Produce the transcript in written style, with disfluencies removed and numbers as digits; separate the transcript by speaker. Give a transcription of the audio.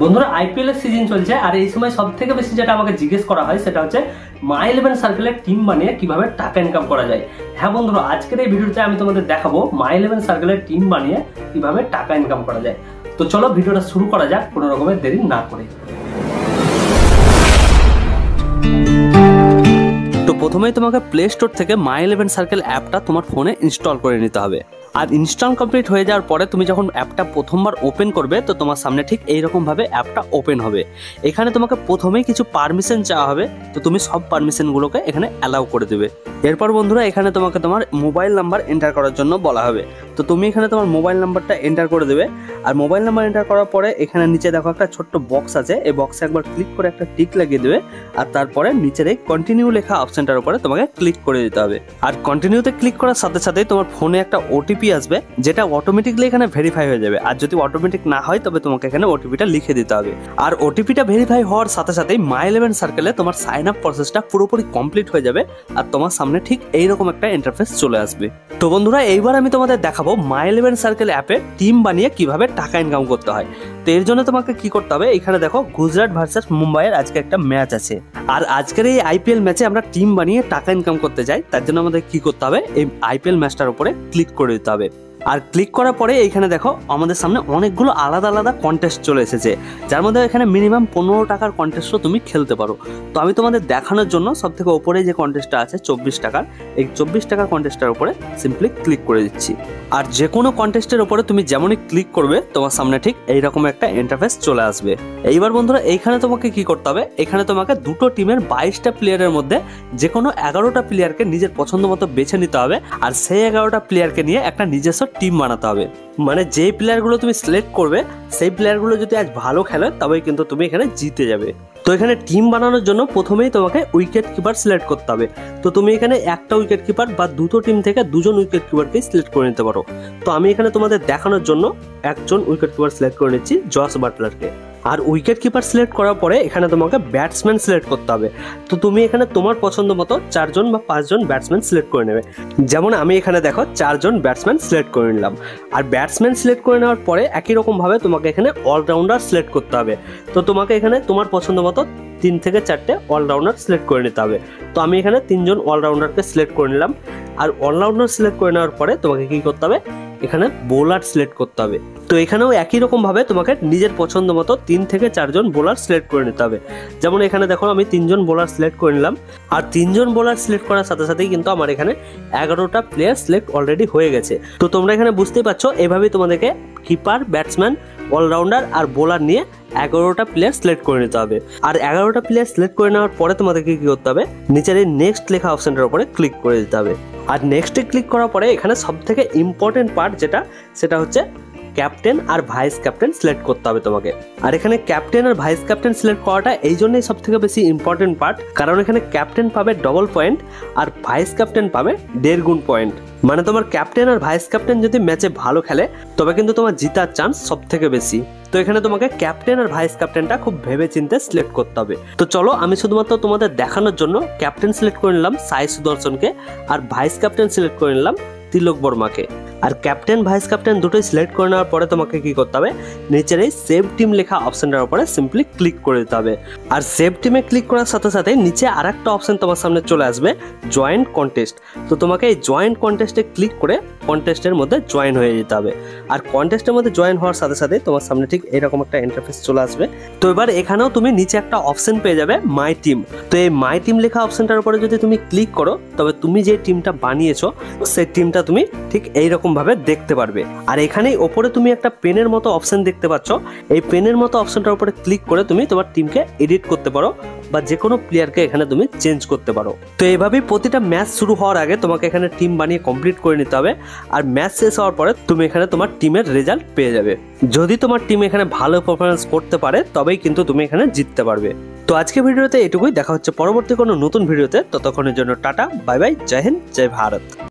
Speaker 1: বন্ধুরা আইপিএল এর সিজন চলছে আর এই সময় সবথেকে বেশি যেটা আমাকে জিজ্ঞেস করা হয় সেটা হচ্ছে মাই11 সার্কেলের টিম বানিয়ে কিভাবে টাকা ইনকাম করা যায়। হ্যাঁ বন্ধুরা, আজকের এই ভিডিওতে আমি তোমাদের দেখাবো মাই11 সার্কেলের টিম বানিয়ে কিভাবে টাকা ইনকাম করা যায়। তো চলো ভিডিওটা শুরু করা যাক কোনো রকমের দেরি না করে। তো প্রথমেই তোমাকে প্লে স্টোর থেকে মাই11 সার্কেল অ্যাপটা তোমার ফোনে ইনস্টল করে নিতে হবে। আর ইনস্টল কমপ্লিট হয়ে যাওয়ার পরে তুমি যখন অ্যাপটা প্রথমবার ওপেন করবে তো তোমার সামনে ঠিক এইরকম ভাবে অ্যাপটা ওপেন হবে। এখানে তোমাকে প্রথমেই কিছু পারমিশন চাওয়া হবে, তো তুমি সব পারমিশনগুলোকে এখানে অ্যালাউ করে দেবে। এরপর বন্ধুরা এখানে তোমাকে তোমার মোবাইল নাম্বার এন্টার করার জন্য বলা হবে, তো তুমি এখানে তোমার মোবাইল নাম্বারটা এন্টার করে দেবে। আর মোবাইল নাম্বার এন্টার করার পরে এখানে নিচে দেখো একটা ছোট্ট বক্স আছে, এই বক্সে একবার ক্লিক করে একটা টিক লাগিয়ে দেবে। আর তারপরে নিচের এই কন্টিনিউ লেখা অপশনটার উপরে তোমাকে ক্লিক করে দিতে হবে। আর কন্টিনিউতে ক্লিক করার সাথে সাথে তোমার ফোনে একটা ওটিপি আসবে, যেটা অটোমেটিকলি এখানে ভেরিফাই হয়ে যাবে। আর যদি অটোমেটিক না হয় তবে তোমাকে এখানে ওটিপিটা লিখে দিতে হবে। আর ওটিপিটা ভেরিফাই হওয়ার সাথে সাথেই মাই11 সার্কেলে তোমার সাইন আপ প্রসেসটা পুরোপুরি কমপ্লিট হয়ে যাবে। আর তোমার সামনে ঠিক এইরকম একটা ইন্টারফেস চলে আসবে। তো বন্ধুরা এইবার আমি তোমাদের দেখাবো মাই11 সার্কেল অ্যাপে টিম বানিয়ে কিভাবে টাকা ইনকাম করতে হয়। তো এর জন্য তোমাকে কি করতে হবে, এখানে দেখো গুজরাট ভার্সেস মুম্বাইয়ের আজকে একটা ম্যাচ আছে। আর আজকের এই আইপিএল ম্যাচে আমরা টিম বানিয়ে টাকা ইনকাম করতে যাই। তার জন্য আমাদের কি করতে হবে, এই আইপিএল ম্যাচটার উপরে ক্লিক করে দিতে হবে। আর ক্লিক করার পরে এইখানে দেখো আমাদের সামনে অনেকগুলো আলাদা আলাদা কন্টেস্ট চলে এসেছে, যার মধ্যে এখানে মিনিমাম 15 টাকার কন্টেস্টও তুমি খেলতে পারো। তো আমি তোমাদের দেখানোর জন্য সব থেকে ওপরে যে কন্টেস্টটা আছে 24 টাকার, এই 24 টাকার কন্টেস্টটার উপরে সিম্পলি ক্লিক করে দিচ্ছি। আর যে কোনো কন্টেস্টের উপরে তুমি যেমনই ক্লিক করবে তোমার সামনে ঠিক এইরকম একটা ইন্টারফেস চলে আসবে। এইবার বন্ধুরা এইখানে তোমাকে কি করতে হবে, এখানে তোমাকে দুটো টিমের 22টা প্লেয়ারের মধ্যে যে কোনো 11টা প্লেয়ারকে নিজের পছন্দ মতো বেছে নিতে হবে। আর সেই 11টা প্লেয়ারকে নিয়ে একটা নিজস্ব টিম বানাতে হবে। মানে যেই প্লেয়ারগুলো তুমি সিলেক্ট করবে সেই প্লেয়ারগুলো যদি আজ ভালো খেলে তবেই কিন্তু তুমি এখানে জিতে যাবে। তো এখানে টিম বানানোর জন্য প্রথমেই তোমাকে উইকেট কিপার সিলেক্ট করতে হবে। তো তুমি এখানে একটা উইকেট কিপার বা দুটো টিম থেকে দুজন উইকেট কিপারকেই সিলেক্ট করে নিতে পারো। তো আমি এখানে তোমাদের দেখানোর জন্য একজন উইকেট কিপার সিলেক্ট করে নিচ্ছি, জস বাটলারকে। আর উইকেট কিপার সিলেক্ট করার পরে এখানে তোমাকে ব্যাটসম্যান সিলেক্ট করতে হবে। তো তুমি এখানে তোমার পছন্দ মতো 4জন বা 5জন ব্যাটসম্যান সিলেক্ট করে নেবে। যেমন আমি এখানে দেখো 4জন ব্যাটসম্যান সিলেক্ট করে নিলাম। আর ব্যাটসম্যান সিলেক্ট করে নেওয়ার পরে একই রকমভাবে তোমাকে এখানে অলরাউন্ডার সিলেক্ট করতে হবে। তো তোমাকে এখানে তোমার পছন্দ মতো 3 থেকে 4টে অলরাউন্ডার সিলেক্ট করে নিতে হবে। তো আমি এখানে 3জন অলরাউন্ডারকে সিলেক্ট করে নিলাম। আর অলরাউন্ডার সিলেক্ট করে নেওয়ার পরে তোমাকে কি করতে হবে, এখানে বোলার সিলেক্ট করতে হবে। তো এখানেও একই রকম ভাবে তোমাকে নিজের পছন্দ মতো 3 থেকে 4জন বোলার সিলেক্ট করে নিতে হবে। যেমন এখানে দেখো আমি 3জন বোলার সিলেক্ট করে নিলাম। আর 3জন বোলার সিলেক্ট করার সাথে সাথেই কিন্তু আমার এখানে 11টা প্লেয়ার সিলেক্ট অলরেডি হয়ে গেছে। তো তোমরা এখানে বুঝতেই পারছো, এভাবেই তোমাদেরকে কিপার, ব্যাটসম্যান, অলরাউন্ডার আর বোলার নিয়ে 11টা প্লেয়ার সিলেক্ট করে নিতে হবে। আর 11টা প্লেয়ার সিলেক্ট করে নেওয়ার পরে তোমাদেরকে কি করতে হবে, নিচের এই নেক্সট লেখা অপশনটার উপরে ক্লিক করে দিতে হবে। আর নেক্সটে ক্লিক করার পরে এখানে সব থেকে ইম্পর্টেন্ট পার্ট সেটা হচ্ছে ক্যাপ্টেন আর ভাইস ক্যাপ্টেন সিলেক্ট করতে হবে তোমাকে। আর এখানে ক্যাপ্টেন আর ভাইস ক্যাপ্টেন সিলেক্ট করাটা এই জন্যই সব থেকে বেশি ইম্পর্টেন্ট পার্ট, কারণ এখানে ক্যাপ্টেন পাবে ডবল পয়েন্ট আর ভাইস ক্যাপ্টেন পাবে 1.5 গুণ পয়েন্ট। মানে তোমার ক্যাপ্টেন আর ভাইস ক্যাপ্টেন যদি ম্যাচে ভালো খেলে তবে কিন্তু তোমার জিতার চান্স সব থেকে বেশি। তো এখানে তোমাকে ক্যাপ্টেন আর ভাইস ক্যাপ্টেনটা খুব ভেবে চিন্তে সিলেক্ট করতে হবে। তো চলো আমি শুধুমাত্র তোমাদের দেখানোর জন্য ক্যাপ্টেন সিলেক্ট করে নিলাম সাই সুদর্শনকে, আর ভাইস ক্যাপ্টেন সিলেক্ট করে নিলাম তিলক বর্মাকে। আর ক্যাপ্টেন ভাইস ক্যাপ্টেন দুটোই সিলেক্ট করে নেওয়ার পরে তোমাকে কি করতে হবে, নিচের এই সেভ টিম লেখা অপশনটার উপরে সিম্পলি ক্লিক করে দিতে হবে। আর সেভ টিমে ক্লিক করার সাথে সাথে নিচে আরেকটা অপশন তোমার সামনে চলে আসবে, জয়েন কন্টেস্ট। তো তোমাকে এই জয়েন কন্টেস্টে ক্লিক করে কন্টেস্টের মধ্যে জয়েন হয়ে যেতে হবে। আর কন্টেস্টের মধ্যে জয়েন হওয়ার সাথে সাথে তোমার সামনে ঠিক এরকম একটা ইন্টারফেস চলে আসবে। তো এবার এখানেও তুমি নিচে একটা অপশন পেয়ে যাবে মাই টিম। তো এই মাই টিম লেখা অপশনটার উপরে যদি তুমি ক্লিক করো তবে তুমি যে টিমটা বানিয়েছো সেই টিমটা তুমি ঠিক এইরকম ভাবে দেখতে পারবে। আর এখানেই ওপরে তুমি একটা পেনের মতো অপশন দেখতে পাচ্ছ, এই পেনের মতো অপশনটার উপরে ক্লিক করে তুমি তোমার টিমকে এডিট করতে পারো বা যে কোনো প্লেয়ারকে এখানে তুমি চেঞ্জ করতে পারো। তো এইভাবেই প্রতিটা ম্যাচ শুরু হওয়ার আগে তোমাকে এখানে টিম বানিয়ে কমপ্লিট করে নিতে হবে। আর ম্যাচ শেষ হওয়ার পরে তুমি এখানে তোমার টিমের রেজাল্ট পেয়ে যাবে। যদি তোমার টিম এখানে ভালো পারফরমেন্স করতে পারে তবেই কিন্তু তুমি এখানে জিততে পারবে। তো আজকে ভিডিওতে এটুকুই, দেখা হচ্ছে পরবর্তী কোনো নতুন ভিডিওতে। ততক্ষণের জন্য টাটা, বাই বাই, জয় হিন্দ, জয় ভারত।